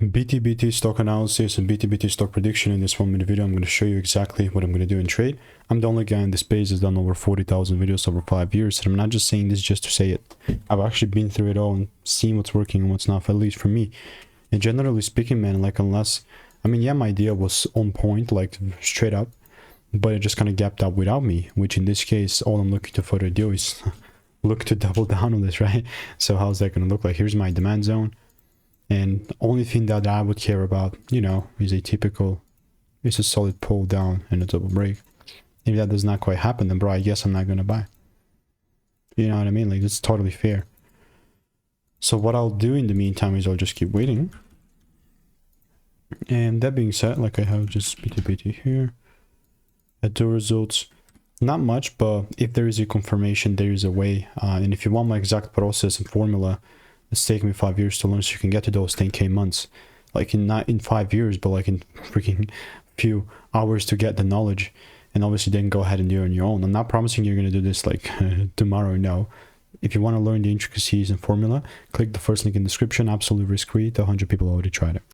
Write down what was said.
BTBT stock analysis and BTBT stock prediction. In this 1-minute video, I'm going to show you exactly what I'm going to do in trade. I'm the only guy in this space that's done over 40,000 videos over 5 years, and I'm not just saying this just to say it. I've actually been through it all and seen what's working and what's not, at least for me. And generally speaking, man, like unless, I mean, yeah, my idea was on point, like straight up, but it just kind of gapped out without me, which in this case, all I'm looking to further do is look to double down on this, right? So how's that going to look like? Here's my demand zone. And the only thing that I would care about, you know, is a solid pull down and a double break. If that does not quite happen, then bro, I guess I'm not going to buy. You know what I mean? Like, it's totally fair. So what I'll do in the meantime is I'll just keep waiting. And that being said, like I have just BTBT here. At the results, not much, but if there is a confirmation, there is a way. And if you want my exact process and formula, it's taken me 5 years to learn, so you can get to those 10k months, like not in 5 years, but like in freaking few hours to get the knowledge, and obviously then go ahead and do it on your own. I'm not promising you're going to do this like tomorrow, no. If you want to learn the intricacies and formula, click the first link in the description. Absolutely risk-free. 100 people already tried it.